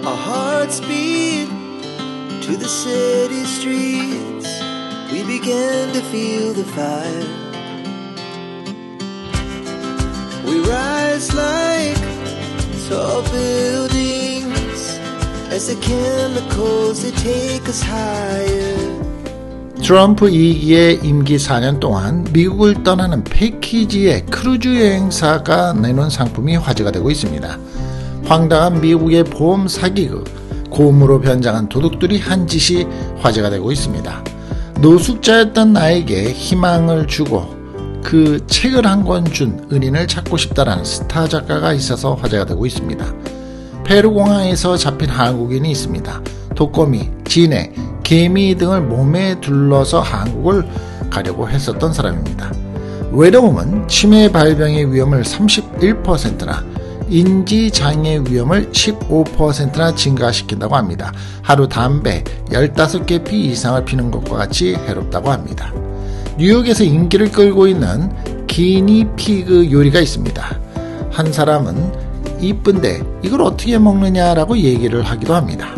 Our hearts beat to the city streets. We began to feel the fire. We rise like tall buildings as the chemicals they take us higher. 트럼프 2기의 임기 4년 동안 미국을 떠나는 패키지의 크루즈 여행사가 내놓은 상품이 화제가 되고 있습니다. 황당한 미국의 보험 사기극, 고음으로 변장한 도둑들이 한 짓이 화제가 되고 있습니다. 노숙자였던 나에게 희망을 주고 그 책을 한 권 준 은인을 찾고 싶다라는 스타 작가가 있어서 화제가 되고 있습니다. 페루 공항에서 잡힌 한국인이 있습니다. 독거미, 진해, 개미 등을 몸에 둘러서 한국을 가려고 했었던 사람입니다. 외로움은 치매 발병의 위험을 31%나 인지장애 위험을 15%나 증가시킨다고 합니다. 하루 담배 15개 피 이상을 피는 것과 같이 해롭다고 합니다. 뉴욕에서 인기를 끌고 있는 기니피그 요리가 있습니다. 한 사람은 이쁜데 이걸 어떻게 먹느냐라고 얘기를 하기도 합니다.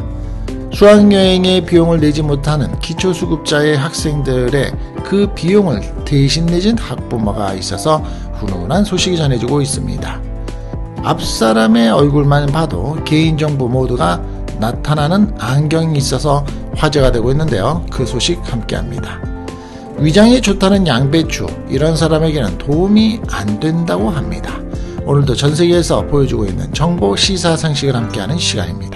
수학여행의 비용을 내지 못하는 기초수급자의 학생들의 그 비용을 대신 내준 학부모가 있어서 훈훈한 소식이 전해지고 있습니다. 앞사람의 얼굴만 봐도 개인정보 모두가 나타나는 안경이 있어서 화제가 되고 있는데요. 그 소식 함께합니다. 위장에 좋다는 양배추, 이런 사람에게는 도움이 안 된다고 합니다. 오늘도 전세계에서 보여주고 있는 정보 시사 상식을 함께하는 시간입니다.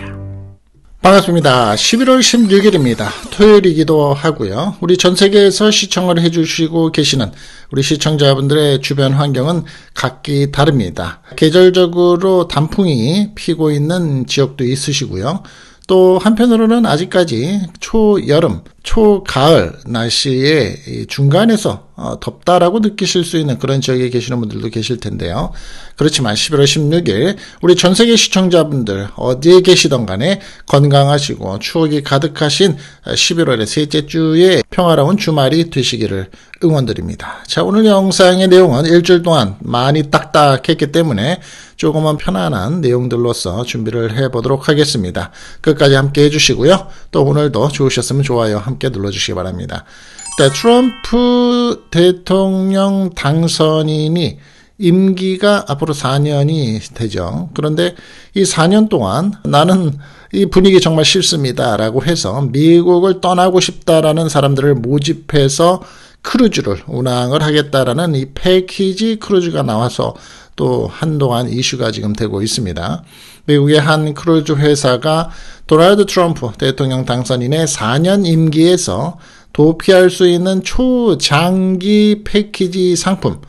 반갑습니다. 11월 16일입니다. 토요일이기도 하고요. 우리 전세계에서 시청을 해주시고 계시는 우리 시청자분들의 주변 환경은 각기 다릅니다. 계절적으로 단풍이 피고 있는 지역도 있으시고요. 또 한편으로는 아직까지 초여름, 초가을 날씨의 중간에서 덥다라고 느끼실 수 있는 그런 지역에 계시는 분들도 계실 텐데요. 그렇지만 11월 16일 우리 전세계 시청자분들 어디에 계시던 간에 건강하시고 추억이 가득하신 11월의 셋째 주에 평화로운 주말이 되시기를 응원드립니다. 자, 오늘 영상의 내용은 일주일 동안 많이 딱딱했기 때문에 조금은 편안한 내용들로서 준비를 해보도록 하겠습니다. 끝까지 함께 해주시고요. 또 오늘도 좋으셨으면 좋아요 함께 눌러주시기 바랍니다. 트럼프 대통령 당선인이 임기가 앞으로 4년이 되죠. 그런데 이 4년 동안 나는 이 분위기 정말 싫습니다 라고 해서 미국을 떠나고 싶다라는 사람들을 모집해서 크루즈를 운항을 하겠다라는 이 패키지 크루즈가 나와서 또 한동안 이슈가 지금 되고 있습니다. 미국의 한 크루즈 회사가 도널드 트럼프 대통령 당선인의 4년 임기에서 도피할 수 있는 초장기 패키지 상품을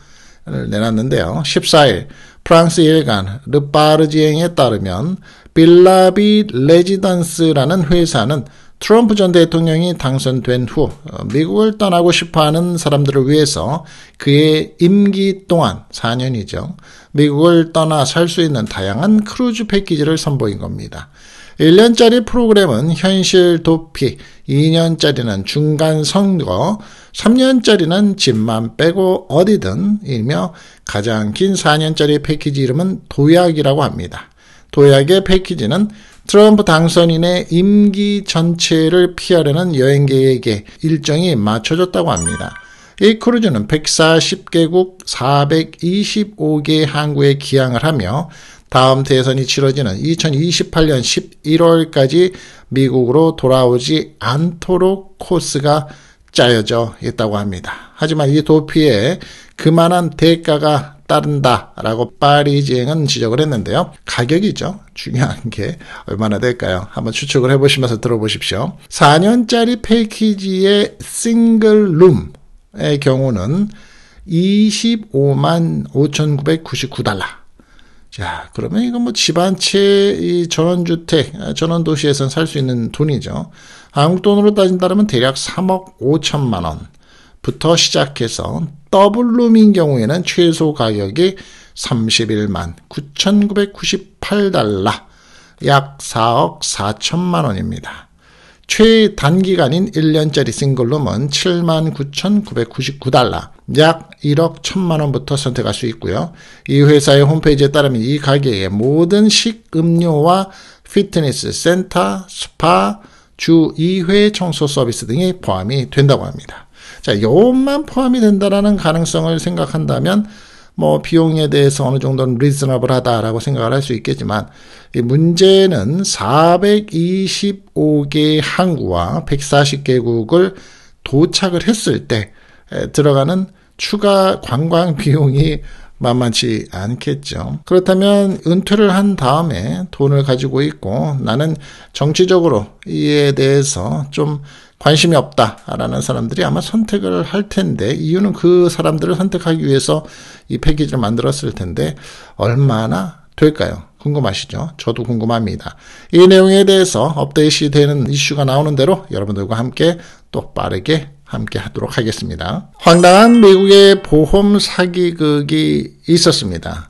내놨는데요. 14일 프랑스 일간 르파르지eng에 따르면 빌라비 레지던스라는 회사는 트럼프 전 대통령이 당선된 후 미국을 떠나고 싶어하는 사람들을 위해서 그의 임기 동안 4년이죠. 미국을 떠나 살 수 있는 다양한 크루즈 패키지를 선보인 겁니다. 1년짜리 프로그램은 현실 도피, 2년짜리는 중간 선거, 3년짜리는 집만 빼고 어디든 이며 가장 긴 4년짜리 패키지 이름은 도약이라고 합니다. 도약의 패키지는 트럼프 당선인의 임기 전체를 피하려는 여행객에게 일정이 맞춰졌다고 합니다. 이 크루즈는 140개국 425개 항구에 기항을 하며 다음 대선이 치러지는 2028년 11월까지 미국으로 돌아오지 않도록 코스가 짜여져 있다고 합니다. 하지만 이 도피에 그만한 대가가 따른다라고 파리지행은 지적을 했는데요. 가격이죠. 중요한 게 얼마나 될까요? 한번 추측을 해보시면서 들어보십시오. 4년짜리 패키지의 싱글룸의 경우는 25만 5,999달러. 자, 그러면 이건 뭐 집 한 채 이 전원주택, 전원도시에선 살 수 있는 돈이죠. 한국 돈으로 따진다면 대략 3억 5천만 원부터 시작해서 더블룸인 경우에는 최소 가격이 31만 9,998달러, 약 4억 4천만 원입니다. 최단기간인 1년짜리 싱글룸은 79,999달러, 약 1억 1천만 원부터 선택할 수 있고요. 이 회사의 홈페이지에 따르면 이 가격에 모든 식음료와 피트니스 센터, 스파, 주 2회 청소 서비스 등이 포함이 된다고 합니다. 자, 요것만 포함이 된다라는 가능성을 생각한다면 비용에 대해서 어느 정도는 리즈너블하다라고 생각을 할 수 있겠지만, 이 문제는 425개 항구와 140개국을 도착을 했을 때 들어가는 추가 관광 비용이 만만치 않겠죠. 그렇다면 은퇴를 한 다음에 돈을 가지고 있고 나는 정치적으로 이에 대해서 좀 관심이 없다라는 사람들이 아마 선택을 할 텐데, 이유는 그 사람들을 선택하기 위해서 이 패키지를 만들었을 텐데 얼마나 될까요? 궁금하시죠? 저도 궁금합니다. 이 내용에 대해서 업데이트 되는 이슈가 나오는 대로 여러분들과 함께 또 빠르게 함께 하도록 하겠습니다. 황당한 미국의 보험 사기극이 있었습니다.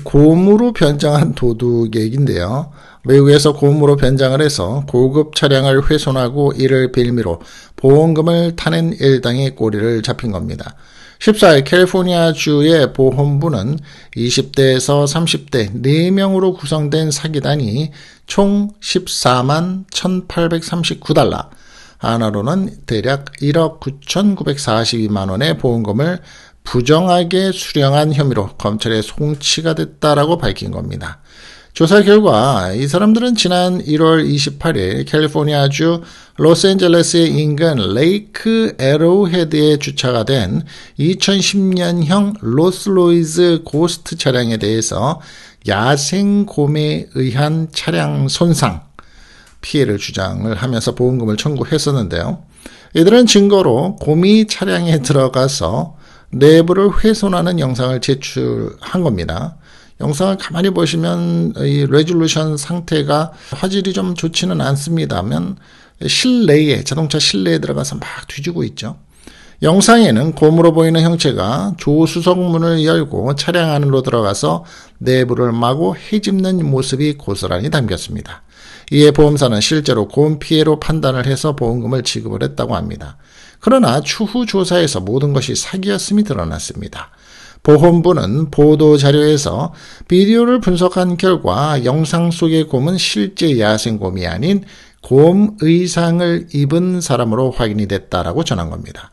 곰으로 변장한 도둑 얘기인데요. 미국에서 곰으로 변장을 해서 고급 차량을 훼손하고 이를 빌미로 보험금을 타낸 일당의 꼬리를 잡힌 겁니다. 14일 캘리포니아주의 보험부는 20대에서 30대 4명으로 구성된 사기단이 총 14만 1,839달러, 하나로는 대략 1억 9,942만 원의 보험금을 부정하게 수령한 혐의로 검찰에 송치가 됐다라고 밝힌 겁니다. 조사 결과 이 사람들은 지난 1월 28일 캘리포니아주 로스앤젤레스의 인근 레이크 에로우헤드에 주차가 된 2010년형 롤스로이스 고스트 차량에 대해서 야생곰에 의한 차량 손상 피해를 주장을 하면서 보험금을 청구했었는데요. 이들은 증거로 곰이 차량에 들어가서 내부를 훼손하는 영상을 제출한 겁니다. 영상을 가만히 보시면 이 레졸루션 상태가 화질이 좀 좋지는 않습니다만 실내에, 자동차 실내에 들어가서 막 뒤지고 있죠. 영상에는 곰으로 보이는 형체가 조수석 문을 열고 차량 안으로 들어가서 내부를 마구 헤집는 모습이 고스란히 담겼습니다. 이에 보험사는 실제로 곰 피해로 판단을 해서 보험금을 지급을 했다고 합니다. 그러나 추후 조사에서 모든 것이 사기였음이 드러났습니다. 보험부는 보도자료에서 비디오를 분석한 결과 영상 속의 곰은 실제 야생곰이 아닌 곰 의상을 입은 사람으로 확인이 됐다라고 전한 겁니다.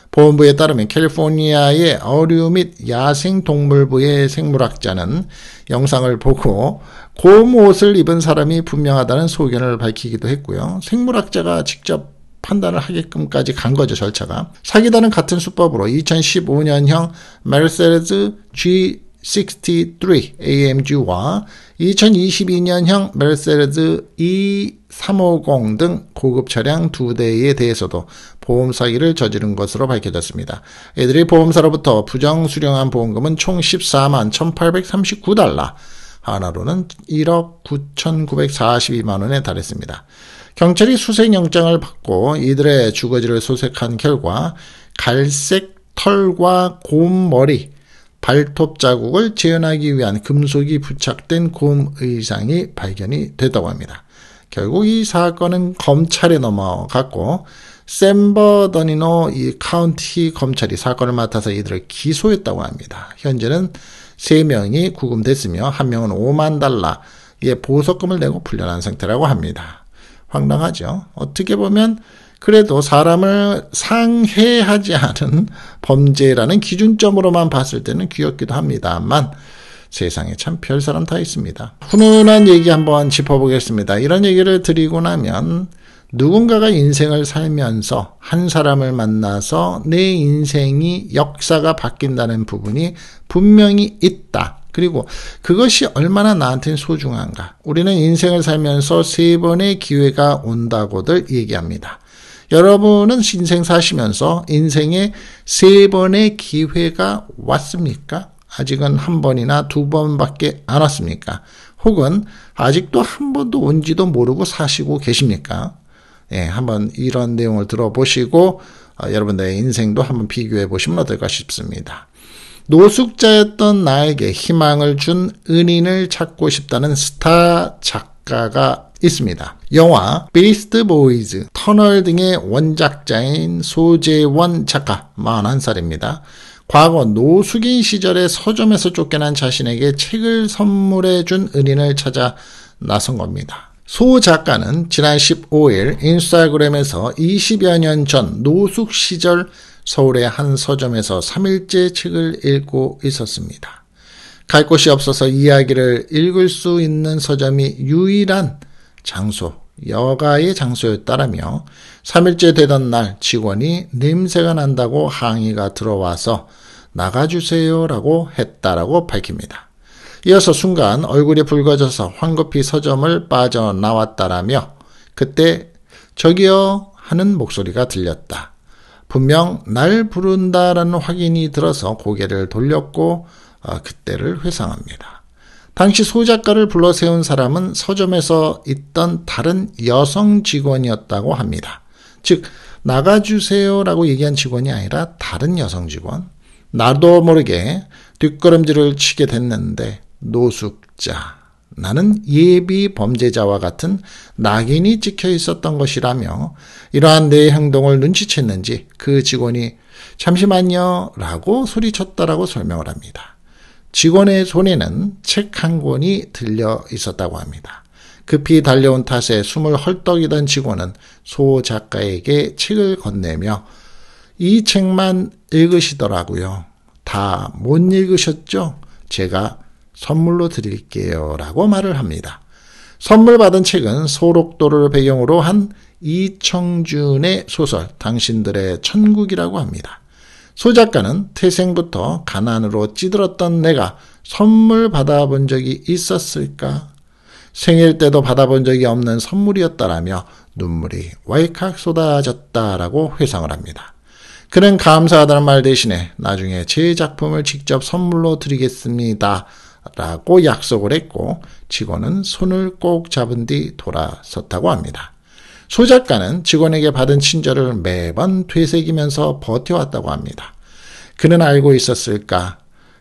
보험부에 따르면 캘리포니아의 어류 및 야생동물부의 생물학자는 영상을 보고 곰 옷을 입은 사람이 분명하다는 소견을 밝히기도 했고요. 생물학자가 직접 판단을 하게끔까지 간 거죠, 절차가. 사기단은 같은 수법으로 2015년형 메르세데스 G63 AMG와 2022년형 메르세데스 E350 등 고급 차량 2대에 대해서도 보험 사기를 저지른 것으로 밝혀졌습니다. 이들이 보험사로부터 부정 수령한 보험금은 총 14만 1,839달러, 하나로는 1억 9,942만 원에 달했습니다. 경찰이 수색영장을 받고 이들의 주거지를 소색한 결과 갈색 털과 곰 머리, 발톱 자국을 재현하기 위한 금속이 부착된 곰 의상이 발견이 됐다고 합니다. 결국 이 사건은 검찰에 넘어갔고 샌버더니노 이 카운티 검찰이 사건을 맡아서 이들을 기소했다고 합니다. 현재는 3명이 구금됐으며 1명은 5만 달러의 보석금을 내고 풀려난 상태라고 합니다. 황당하죠. 어떻게 보면 그래도 사람을 상해하지 않은 범죄라는 기준점으로만 봤을 때는 귀엽기도 합니다만 세상에 참 별사람 다 있습니다. 훈훈한 얘기 한번 짚어보겠습니다. 이런 얘기를 드리고 나면 누군가가 인생을 살면서 한 사람을 만나서 내 인생이 역사가 바뀐다는 부분이 분명히 있다. 그리고 그것이 얼마나 나한테는 소중한가. 우리는 인생을 살면서 3번의 기회가 온다고들 얘기합니다. 여러분은 인생 사시면서 인생에 3번의 기회가 왔습니까? 아직은 1번이나 2번밖에 안 왔습니까? 혹은 아직도 한 번도 온지도 모르고 사시고 계십니까? 예, 한번 이런 내용을 들어보시고 여러분들의 인생도 한번 비교해 보시면 어떨까 싶습니다. 노숙자였던 나에게 희망을 준 은인을 찾고 싶다는 스타 작가가 있습니다. 영화 비스트 보이즈, 터널 등의 원작자인 소재원 작가 41살입니다. 과거 노숙인 시절에 서점에서 쫓겨난 자신에게 책을 선물해 준 은인을 찾아 나선 겁니다. 소 작가는 지난 15일 인스타그램에서 20여 년 전 노숙 시절 서울의 한 서점에서 3일째 책을 읽고 있었습니다. 갈 곳이 없어서 이야기를 읽을 수 있는 서점이 유일한 장소, 여가의 장소였다라며 3일째 되던 날 직원이 냄새가 난다고 항의가 들어와서 나가주세요라고 했다라고 밝힙니다. 이어서 순간 얼굴이 붉어져서 황급히 서점을 빠져나왔다라며 그때 저기요 하는 목소리가 들렸다. 분명 날 부른다라는 확인이 들어서 고개를 돌렸고 그때를 회상합니다. 당시 소 작가를 불러 세운 사람은 서점에서 있던 다른 여성 직원이었다고 합니다. 즉 나가주세요라고 얘기한 직원이 아니라 다른 여성 직원. 나도 모르게 뒷걸음질을 치게 됐는데 노숙자, 나는 예비 범죄자와 같은 낙인이 찍혀 있었던 것이라며 이러한 내 행동을 눈치챘는지 그 직원이 잠시만요 라고 소리쳤다라고 설명을 합니다. 직원의 손에는 책 한 권이 들려 있었다고 합니다. 급히 달려온 탓에 숨을 헐떡이던 직원은 소 작가에게 책을 건네며 이 책만 읽으시더라고요. 다 못 읽으셨죠? 제가 선물로 드릴게요 라고 말을 합니다. 선물 받은 책은 소록도를 배경으로 한 이청준의 소설 당신들의 천국이라고 합니다. 소 작가는 태생부터 가난으로 찌들었던 내가 선물 받아본 적이 있었을까? 생일 때도 받아본 적이 없는 선물이었다라며 눈물이 왈칵 쏟아졌다라고 회상을 합니다. 그는 감사하다는 말 대신에 나중에 제 작품을 직접 선물로 드리겠습니다 라고 약속을 했고 직원은 손을 꼭 잡은 뒤 돌아섰다고 합니다. 소 작가는 직원에게 받은 친절을 매번 되새기면서 버텨왔다고 합니다. 그는 알고 있었을까?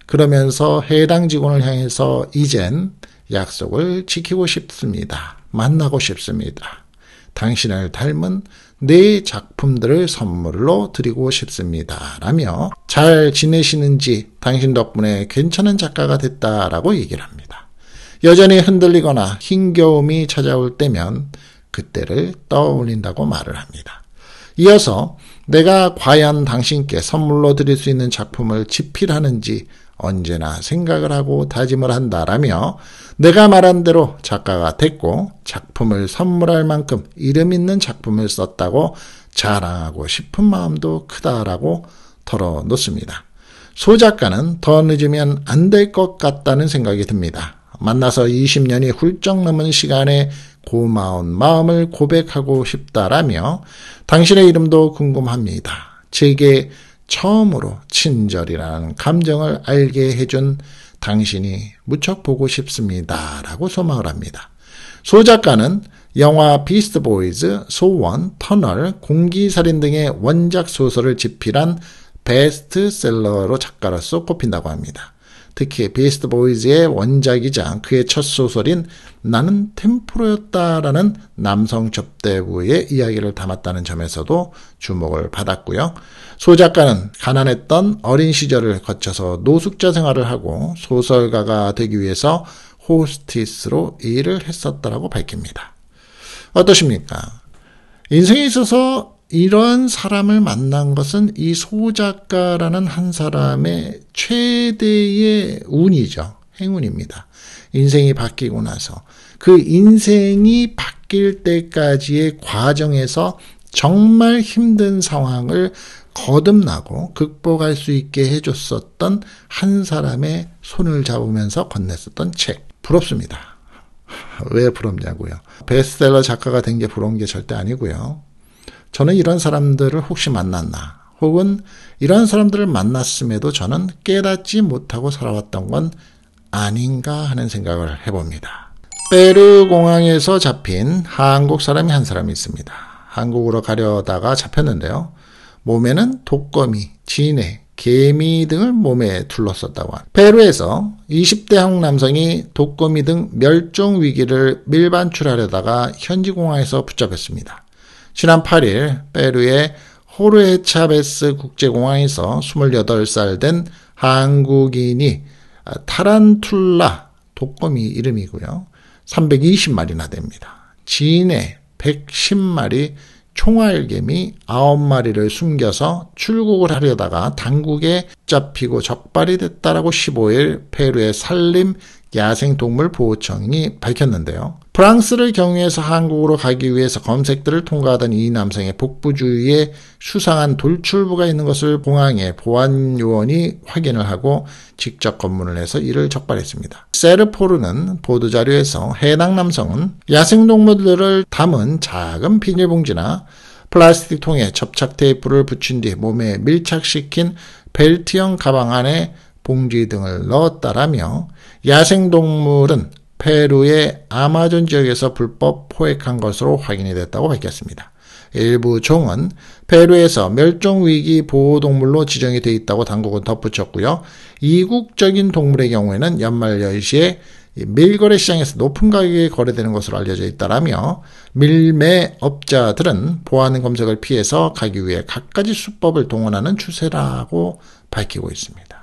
그러면서 해당 직원을 향해서 이젠 약속을 지키고 싶습니다. 만나고 싶습니다. 당신을 닮은 내 작품들을 선물로 드리고 싶습니다. 라며 잘 지내시는지 당신 덕분에 괜찮은 작가가 됐다라고 얘기를 합니다. 여전히 흔들리거나 힘겨움이 찾아올 때면 그때를 떠올린다고 말을 합니다. 이어서 내가 과연 당신께 선물로 드릴 수 있는 작품을 집필하는지 언제나 생각을 하고 다짐을 한다라며 내가 말한 대로 작가가 됐고 작품을 선물할 만큼 이름 있는 작품을 썼다고 자랑하고 싶은 마음도 크다라고 털어놓습니다. 소 작가는 더 늦으면 안 될 것 같다는 생각이 듭니다. 만나서 20년이 훌쩍 넘은 시간에 고마운 마음을 고백하고 싶다라며 당신의 이름도 궁금합니다. 제게 처음으로 친절이라는 감정을 알게 해준 당신이 무척 보고 싶습니다. 라고 소망을 합니다. 소 작가는 영화 비스트 보이즈, 소원, 터널, 공기살인 등의 원작 소설을 집필한 베스트셀러로 작가로서 꼽힌다고 합니다. 특히 비스트 보이즈의 원작이자 그의 첫 소설인 나는 템프로였다라는 남성 접대부의 이야기를 담았다는 점에서도 주목을 받았고요. 소 작가는 가난했던 어린 시절을 거쳐서 노숙자 생활을 하고 소설가가 되기 위해서 호스티스로 일을 했었다라고 밝힙니다. 어떠십니까? 인생에 있어서 이런 사람을 만난 것은 이 소 작가라는 한 사람의 최대의 운이죠. 행운입니다. 인생이 바뀌고 나서 그 인생이 바뀔 때까지의 과정에서 정말 힘든 상황을 거듭나고 극복할 수 있게 해줬었던 한 사람의 손을 잡으면서 건넸었던 책. 부럽습니다. 왜 부럽냐고요. 베스트셀러 작가가 된 게 부러운 게 절대 아니고요. 저는 이런 사람들을 혹시 만났나 혹은 이런 사람들을 만났음에도 저는 깨닫지 못하고 살아왔던 건 아닌가 하는 생각을 해봅니다. 페루 공항에서 잡힌 한국 사람이 한 사람이 있습니다. 한국으로 가려다가 잡혔는데요. 몸에는 독거미, 진해, 개미 등을 몸에 둘렀었다고 합니다. 페루에서 20대 한국 남성이 독거미 등 멸종 위기를 밀반출하려다가 현지 공항에서 붙잡혔습니다. 지난 8일 페루의 호르헤차베스 국제공항에서 28살 된 한국인이 타란툴라, 독거미 이름이고요. 320마리나 됩니다. 진해 110마리, 총알개미 9마리를 숨겨서 출국을 하려다가 당국에 잡히고 적발이 됐다라고 15일 페루의 산림 야생동물보호청이 밝혔는데요. 프랑스를 경유해서 한국으로 가기 위해서 검색들을 통과하던 이 남성의 복부 주위에 수상한 돌출부가 있는 것을 공항의 보안요원이 확인을 하고 직접 검문을 해서 이를 적발했습니다. 세르포르는 보도자료에서 해당 남성은 야생동물들을 담은 작은 비닐봉지나 플라스틱 통에 접착 테이프를 붙인 뒤 몸에 밀착시킨 벨트형 가방 안에 봉지 등을 넣었다라며 야생동물은 페루의 아마존 지역에서 불법 포획한 것으로 확인이 됐다고 밝혔습니다. 일부 종은 페루에서 멸종위기 보호동물로 지정이 되어 있다고 당국은 덧붙였고요. 이국적인 동물의 경우에는 연말 연시에 밀거래 시장에서 높은 가격에 거래되는 것으로 알려져 있다라며 밀매업자들은 보안 검색을 피해서 가기 위해 갖가지 수법을 동원하는 추세라고 밝히고 있습니다.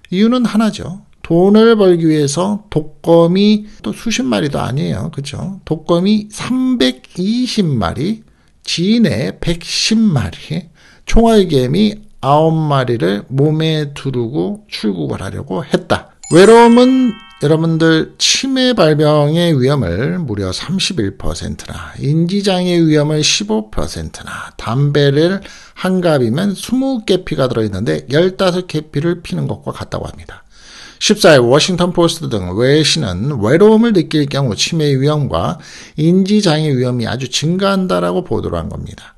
이유는 하나죠. 돈을 벌기 위해서 독거미 또 수십 마리도 아니에요. 그렇죠? 독거미 320마리, 진해 110마리, 총알개미 9마리를 몸에 두르고 출국을 하려고 했다. 외로움은 여러분들 치매 발병의 위험을 무려 31%나, 인지장애 위험을 15%나, 담배를 한 갑이면 20개피가 들어있는데 15개피를 피는 것과 같다고 합니다. 14일 워싱턴 포스트 등 외신은 외로움을 느낄 경우 치매 위험과 인지장애 위험이 아주 증가한다라고 보도를 한 겁니다.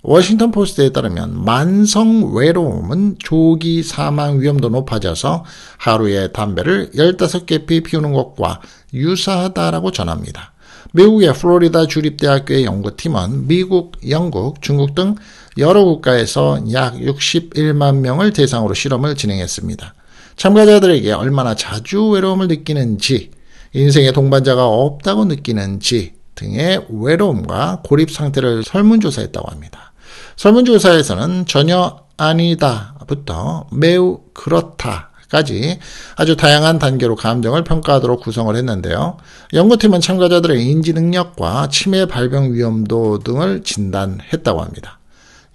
워싱턴 포스트에 따르면 만성 외로움은 조기 사망 위험도 높아져서 하루에 담배를 15개 피우는 것과 유사하다라고 전합니다. 미국의 플로리다 주립대학교의 연구팀은 미국, 영국, 중국 등 여러 국가에서 약 61만 명을 대상으로 실험을 진행했습니다. 참가자들에게 얼마나 자주 외로움을 느끼는지, 인생의 동반자가 없다고 느끼는지 등의 외로움과 고립 상태를 설문조사했다고 합니다. 설문조사에서는 전혀 아니다부터 매우 그렇다까지 아주 다양한 단계로 감정을 평가하도록 구성을 했는데요. 연구팀은 참가자들의 인지 능력과 치매 발병 위험도 등을 진단했다고 합니다.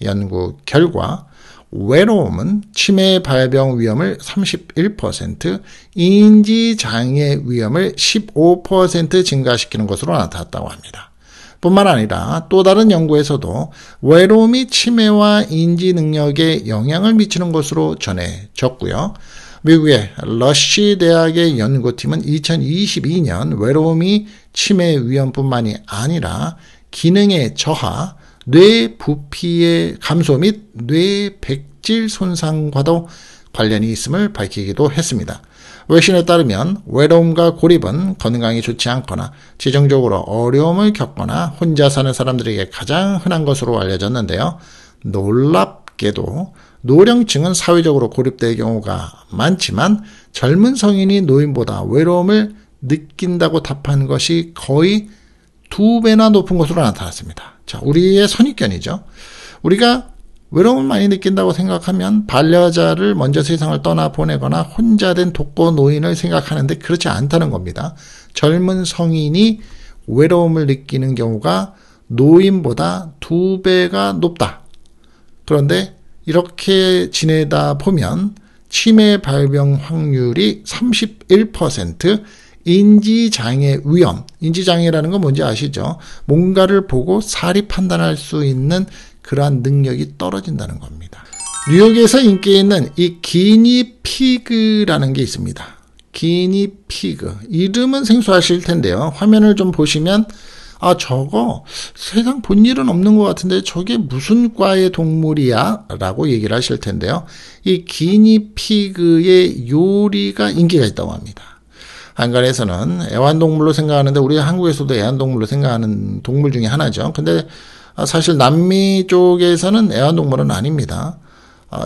연구 결과 외로움은 치매 발병 위험을 31%, 인지장애 위험을 15% 증가시키는 것으로 나타났다고 합니다. 뿐만 아니라 또 다른 연구에서도 외로움이 치매와 인지 능력에 영향을 미치는 것으로 전해졌고요. 미국의 러시 대학의 연구팀은 2022년 외로움이 치매 위험뿐만이 아니라 기능의 저하, 뇌 부피의 감소 및 뇌 백질 손상과도 관련이 있음을 밝히기도 했습니다. 외신에 따르면 외로움과 고립은 건강이 좋지 않거나 재정적으로 어려움을 겪거나 혼자 사는 사람들에게 가장 흔한 것으로 알려졌는데요. 놀랍게도 노령층은 사회적으로 고립될 경우가 많지만 젊은 성인이 노인보다 외로움을 느낀다고 답한 것이 거의 2배나 높은 것으로 나타났습니다. 자, 우리의 선입견이죠. 우리가 외로움을 많이 느낀다고 생각하면 반려자를 먼저 세상을 떠나보내거나 혼자 된 독거 노인을 생각하는데 그렇지 않다는 겁니다. 젊은 성인이 외로움을 느끼는 경우가 노인보다 2배가 높다. 그런데 이렇게 지내다 보면 치매 발병 확률이 31%, 인지장애 위험, 인지장애라는 건 뭔지 아시죠? 뭔가를 보고 사리 판단할 수 있는 그러한 능력이 떨어진다는 겁니다. 뉴욕에서 인기 있는 이 기니피그라는 게 있습니다. 기니피그. 이름은 생소하실 텐데요. 화면을 좀 보시면 저거 세상 본 일은 없는 것 같은데 저게 무슨 과의 동물이야? 라고 얘기를 하실 텐데요. 이 기니피그의 요리가 인기가 있다고 합니다. 한간에서는 애완동물로 생각하는데 우리 한국에서도 애완동물로 생각하는 동물 중에 하나죠. 근데 사실 남미 쪽에서는 애완동물은 아닙니다.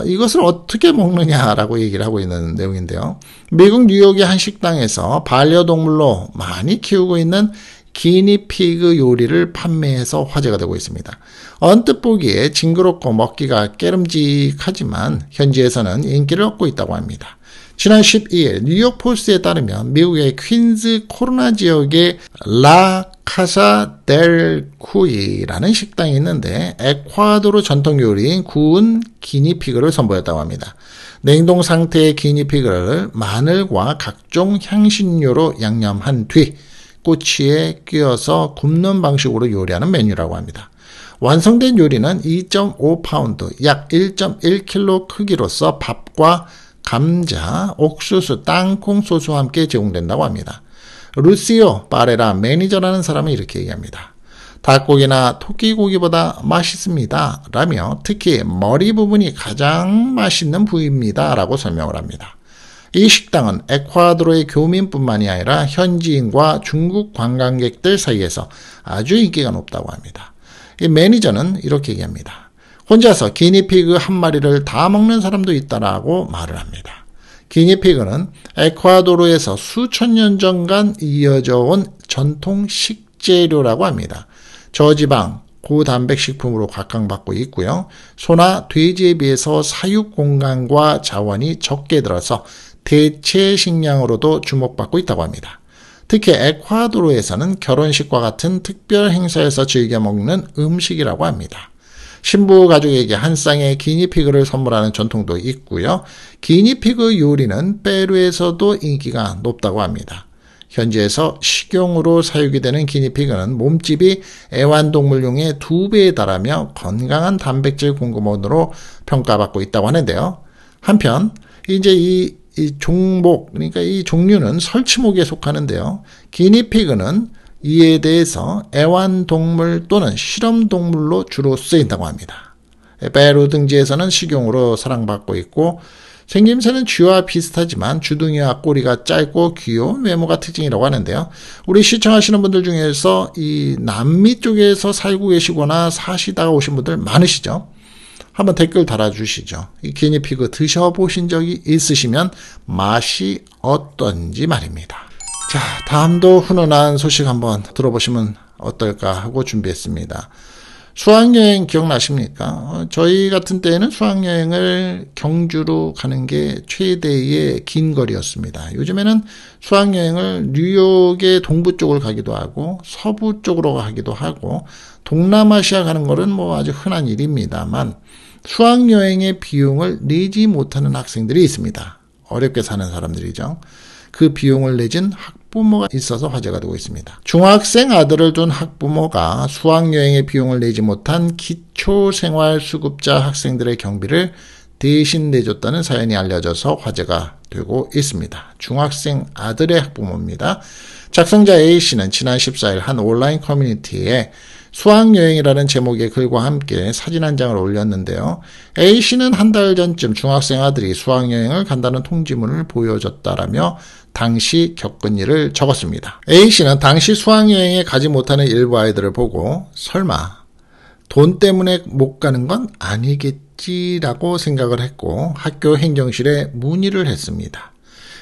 이것을 어떻게 먹느냐라고 얘기를 하고 있는 내용인데요. 미국 뉴욕의 한 식당에서 반려동물로 많이 키우고 있는 기니피그 요리를 판매해서 화제가 되고 있습니다. 언뜻 보기에 징그럽고 먹기가 깨름직하지만 현지에서는 인기를 얻고 있다고 합니다. 지난 12일 뉴욕 포스트에 따르면 미국의 퀸즈 코로나 지역의 라 카사 델 쿠이라는 식당이 있는데 에콰도르 전통 요리인 구운 기니피그를 선보였다고 합니다. 냉동 상태의 기니피그를 마늘과 각종 향신료로 양념한 뒤 꼬치에 끼워서 굽는 방식으로 요리하는 메뉴라고 합니다. 완성된 요리는 2.5파운드, 약 1.1kg 크기로서 밥과 감자, 옥수수, 땅콩 소스와 함께 제공된다고 합니다. 루시오 바레라 매니저라는 사람은 이렇게 얘기합니다. 닭고기나 토끼고기보다 맛있습니다. 라며 특히 머리 부분이 가장 맛있는 부위입니다. 라고 설명을 합니다. 이 식당은 에콰도르의 교민뿐만이 아니라 현지인과 중국 관광객들 사이에서 아주 인기가 높다고 합니다. 이 매니저는 이렇게 얘기합니다. 혼자서 기니피그 한 마리를 다 먹는 사람도 있다라고 말을 합니다. 기니피그는 에콰도르에서 수천 년 전간 이어져 온 전통 식재료라고 합니다. 저지방, 고단백 식품으로 각광받고 있고요. 소나 돼지에 비해서 사육 공간과 자원이 적게 들어서 대체 식량으로도 주목받고 있다고 합니다. 특히 에콰도르에서는 결혼식과 같은 특별 행사에서 즐겨 먹는 음식이라고 합니다. 신부 가족에게 한 쌍의 기니피그를 선물하는 전통도 있고요. 기니피그 요리는 페루에서도 인기가 높다고 합니다. 현지에서 식용으로 사육이 되는 기니피그는 몸집이 애완동물용의 2배에 달하며 건강한 단백질 공급원으로 평가받고 있다고 하는데요. 한편 이제 이 종목, 그러니까 이 종류는 설치목에 속하는데요. 기니피그는 이에 대해서 애완동물 또는 실험동물로 주로 쓰인다고 합니다. 페루 등지에서는 식용으로 사랑받고 있고 생김새는 쥐와 비슷하지만 주둥이와 꼬리가 짧고 귀여운 외모가 특징이라고 하는데요. 우리 시청하시는 분들 중에서 이 남미 쪽에서 살고 계시거나 사시다가 오신 분들 많으시죠? 한번 댓글 달아주시죠. 이 기니피그 드셔보신 적이 있으시면 맛이 어떤지 말입니다. 자, 다음도 훈훈한 소식 한번 들어보시면 어떨까 하고 준비했습니다. 수학여행 기억나십니까? 저희 같은 때에는 수학여행을 경주로 가는 게 최대의 긴 거리였습니다. 요즘에는 수학여행을 뉴욕의 동부 쪽을 가기도 하고 서부 쪽으로 가기도 하고 동남아시아 가는 거는 뭐 아주 흔한 일입니다만 수학여행의 비용을 내지 못하는 학생들이 있습니다. 어렵게 사는 사람들이죠. 그 비용을 내진 학부모가 있어서 화제가 되고 있습니다. 중학생 아들을 둔 학부모가 수학여행의 비용을 내지 못한 기초생활수급자 학생들의 경비를 대신 내줬다는 사연이 알려져서 화제가 되고 있습니다. 중학생 아들의 학부모입니다. 작성자 A씨는 지난 14일 한 온라인 커뮤니티에 수학여행이라는 제목의 글과 함께 사진 한 장을 올렸는데요. A씨는 한 달 전쯤 중학생 아들이 수학여행을 간다는 통지문을 보여줬다라며 당시 겪은 일을 적었습니다. A씨는 당시 수학여행에 가지 못하는 일부 아이들을 보고 설마 돈 때문에 못 가는 건 아니겠지라고 생각을 했고 학교 행정실에 문의를 했습니다.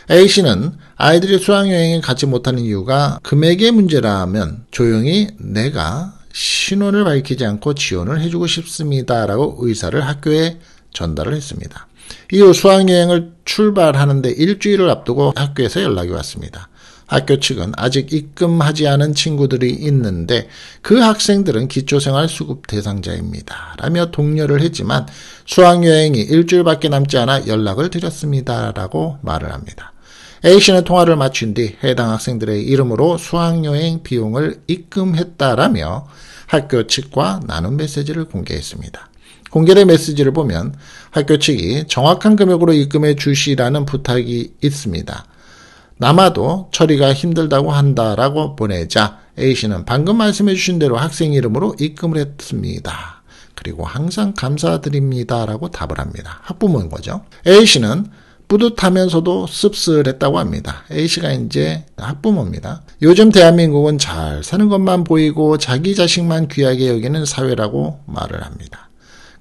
A씨는 아이들이 수학여행에 가지 못하는 이유가 금액의 문제라면 조용히 내가 신원을 밝히지 않고 지원을 해주고 싶습니다라고 의사를 학교에 전달을 했습니다. 이후 수학여행을 출발하는데 일주일을 앞두고 학교에서 연락이 왔습니다. 학교 측은 아직 입금하지 않은 친구들이 있는데 그 학생들은 기초생활수급 대상자입니다. 라며 독려를 했지만 수학여행이 일주일밖에 남지 않아 연락을 드렸습니다. 라고 말을 합니다. A씨는 통화를 마친 뒤 해당 학생들의 이름으로 수학여행 비용을 입금했다라며 학교 측과 나눈 메시지를 공개했습니다. 공개된 메시지를 보면 학교 측이 정확한 금액으로 입금해 주시라는 부탁이 있습니다. 남아도 처리가 힘들다고 한다라고 보내자 A씨는 방금 말씀해 주신 대로 학생 이름으로 입금을 했습니다. 그리고 항상 감사드립니다라고 답을 합니다. 학부모인 거죠. A씨는 뿌듯하면서도 씁쓸했다고 합니다. A씨가 이제 학부모입니다. 요즘 대한민국은 잘 사는 것만 보이고 자기 자식만 귀하게 여기는 사회라고 말을 합니다.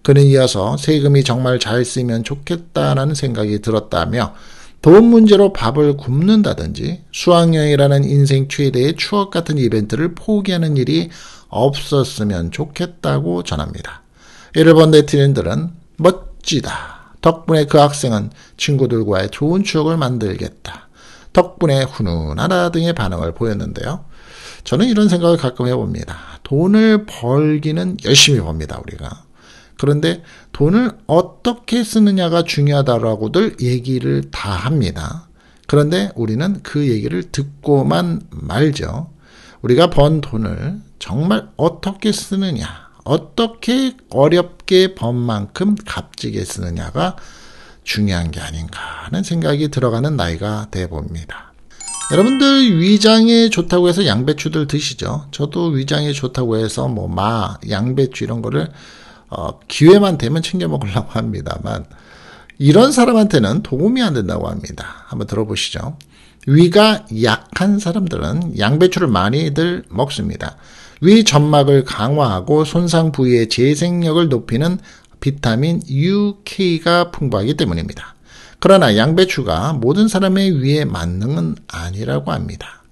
그는 이어서 세금이 정말 잘 쓰이면 좋겠다라는 생각이 들었다며 돈 문제로 밥을 굶는다든지 수학여행이라는 인생 최대의 추억 같은 이벤트를 포기하는 일이 없었으면 좋겠다고 전합니다. 이를 본 네티즌들은 멋지다. 덕분에 그 학생은 친구들과의 좋은 추억을 만들겠다. 덕분에 훈훈하다 등의 반응을 보였는데요. 저는 이런 생각을 가끔 해봅니다. 돈을 벌기는 열심히 법니다, 우리가. 그런데 돈을 어떻게 쓰느냐가 중요하다라고들 얘기를 다 합니다. 그런데 우리는 그 얘기를 듣고만 말죠. 우리가 번 돈을 정말 어떻게 쓰느냐, 어떻게 어렵게 번 만큼 값지게 쓰느냐가 중요한 게 아닌가 하는 생각이 들어가는 나이가 돼봅니다. 여러분들 위장에 좋다고 해서 양배추들 드시죠? 저도 위장에 좋다고 해서 양배추 이런 거를 기회만 되면 챙겨 먹으려고 합니다만 이런 사람한테는 도움이 안 된다고 합니다. 한번 들어보시죠. 위가 약한 사람들은 양배추를 많이들 먹습니다. 위 점막을 강화하고 손상 부위의 재생력을 높이는 비타민 UK가 풍부하기 때문입니다. 그러나 양배추가 모든 사람의 위에 맞는 아니라고 합니다.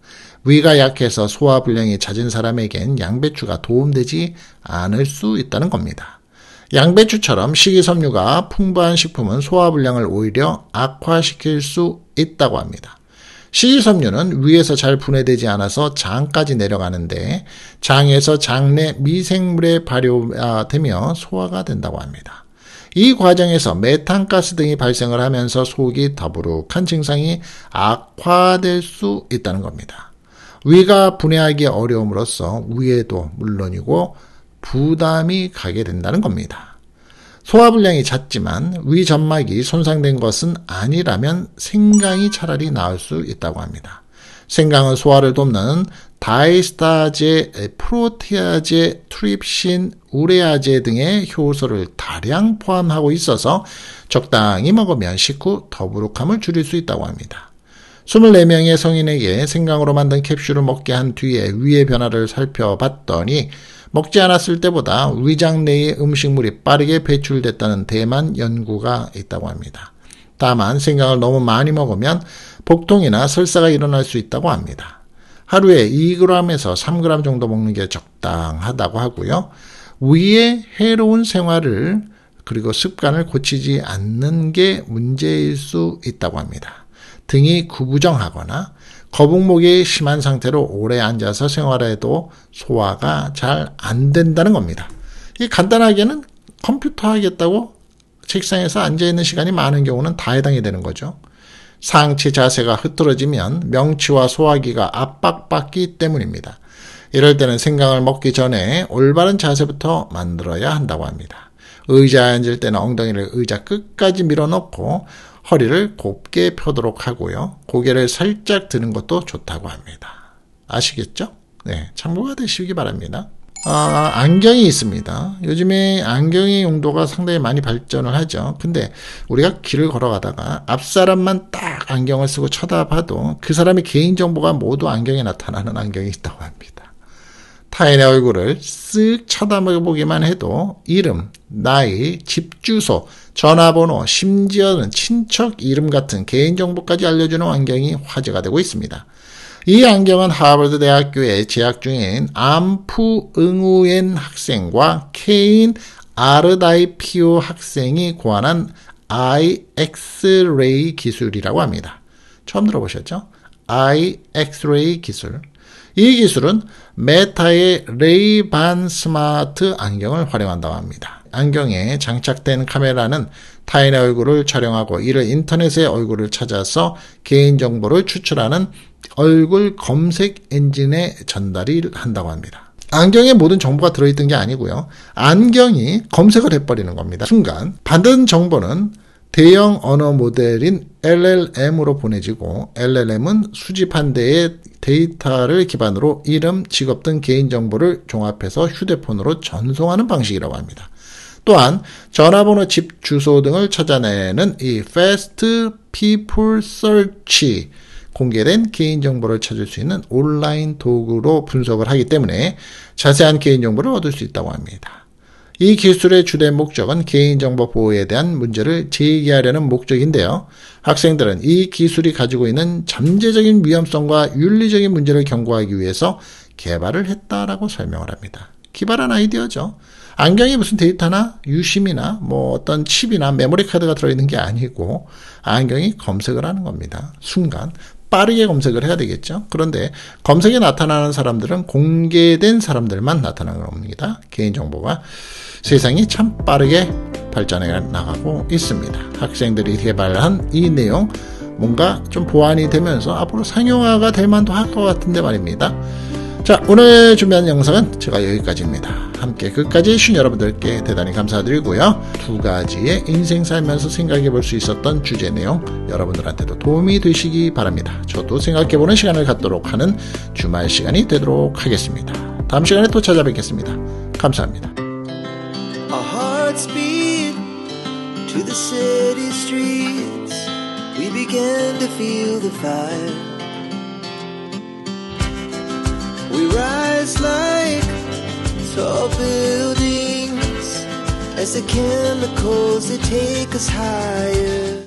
위가 약해서 소화불량이 잦은 사람에겐 양배추가 도움되지 않을 수 있다는 겁니다. 양배추처럼 식이섬유가 풍부한 식품은 소화불량을 오히려 악화시킬 수 있다고 합니다. 식이섬유는 위에서 잘 분해되지 않아서 장까지 내려가는데 장에서 장내 미생물에 발효되며 소화가 된다고 합니다. 이 과정에서 메탄가스 등이 발생을 하면서 속이 더부룩한 증상이 악화될 수 있다는 겁니다. 위가 분해하기 어려움으로써 위에도 물론이고 부담이 가게 된다는 겁니다. 소화불량이 잦지만 위 점막이 손상된 것은 아니라면 생강이 차라리 나을 수 있다고 합니다. 생강은 소화를 돕는 다이스타제, 프로티아제, 트립신, 우레아제 등의 효소를 다량 포함하고 있어서 적당히 먹으면 식후 더부룩함을 줄일 수 있다고 합니다. 24명의 성인에게 생강으로 만든 캡슐을 먹게 한 뒤에 위의 변화를 살펴봤더니 먹지 않았을 때보다 위장 내의 음식물이 빠르게 배출됐다는 대만 연구가 있다고 합니다. 다만 생강을 너무 많이 먹으면 복통이나 설사가 일어날 수 있다고 합니다. 하루에 2g에서 3g 정도 먹는 게 적당하다고 하고요. 위의 해로운 생활을 그리고 습관을 고치지 않는 게 문제일 수 있다고 합니다. 등이 구부정하거나 거북목이 심한 상태로 오래 앉아서 생활해도 소화가 잘 안 된다는 겁니다. 이 간단하게는 컴퓨터 하겠다고 책상에서 앉아있는 시간이 많은 경우는 다 해당이 되는 거죠. 상체 자세가 흐트러지면 명치와 소화기가 압박받기 때문입니다. 이럴 때는 생강을 먹기 전에 올바른 자세부터 만들어야 한다고 합니다. 의자에 앉을 때는 엉덩이를 의자 끝까지 밀어넣고 허리를 곱게 펴도록 하고요. 고개를 살짝 드는 것도 좋다고 합니다. 아시겠죠? 네, 참고가 되시기 바랍니다. 안경이 있습니다. 요즘에 안경의 용도가 상당히 많이 발전을 하죠. 근데 우리가 길을 걸어가다가 앞사람만 딱 안경을 쓰고 쳐다봐도 그 사람의 개인정보가 모두 안경에 나타나는 안경이 있다고 합니다. 타인의 얼굴을 쓱 쳐다보기만 해도 이름, 나이, 집 주소, 전화번호, 심지어는 친척 이름 같은 개인정보까지 알려주는 안경이 화제가 되고 있습니다. 이 안경은 하버드 대학교에 재학 중인 암푸 응우엔 학생과 케인 아르다이피오 학생이 고안한 iX-ray 기술이라고 합니다. 처음 들어보셨죠? iX-ray 기술. 이 기술은 메타의 레이반 스마트 안경을 활용한다고 합니다. 안경에 장착된 카메라는 타인의 얼굴을 촬영하고 이를 인터넷의 얼굴을 찾아서 개인정보를 추출하는 얼굴 검색 엔진에 전달이 한다고 합니다. 안경에 모든 정보가 들어있던 게 아니고요. 안경이 검색을 해버리는 겁니다. 순간 받은 정보는 대형 언어 모델인 LLM으로 보내지고 LLM은 수집한 데의 데이터를 기반으로 이름, 직업 등 개인정보를 종합해서 휴대폰으로 전송하는 방식이라고 합니다. 또한 전화번호, 집 주소 등을 찾아내는 이 Fast People Search, 공개된 개인정보를 찾을 수 있는 온라인 도구로 분석을 하기 때문에 자세한 개인정보를 얻을 수 있다고 합니다. 이 기술의 주된 목적은 개인정보 보호에 대한 문제를 제기하려는 목적인데요. 학생들은 이 기술이 가지고 있는 잠재적인 위험성과 윤리적인 문제를 경고하기 위해서 개발을 했다라고 설명을 합니다. 기발한 아이디어죠. 안경이 무슨 데이터나 유심이나 뭐 어떤 칩이나 메모리 카드가 들어있는 게 아니고 안경이 검색을 하는 겁니다. 순간 빠르게 검색을 해야 되겠죠. 그런데 검색에 나타나는 사람들은 공개된 사람들만 나타나는 겁니다. 개인정보가. 세상이 참 빠르게 발전해 나가고 있습니다. 학생들이 개발한 이 내용 뭔가 좀 보완이 되면서 앞으로 상용화가 될 만도 할 것 같은데 말입니다. 자, 오늘 준비한 영상은 제가 여기까지입니다. 함께 끝까지 해주신 여러분들께 대단히 감사드리고요. 두 가지의 인생 살면서 생각해 볼 수 있었던 주제 내용 여러분들한테도 도움이 되시기 바랍니다. 저도 생각해 보는 시간을 갖도록 하는 주말 시간이 되도록 하겠습니다. 다음 시간에 또 찾아뵙겠습니다. 감사합니다. Our hearts beat to the city streets. We began to feel the fire. We rise like tall buildings as the chemicals, they take us higher.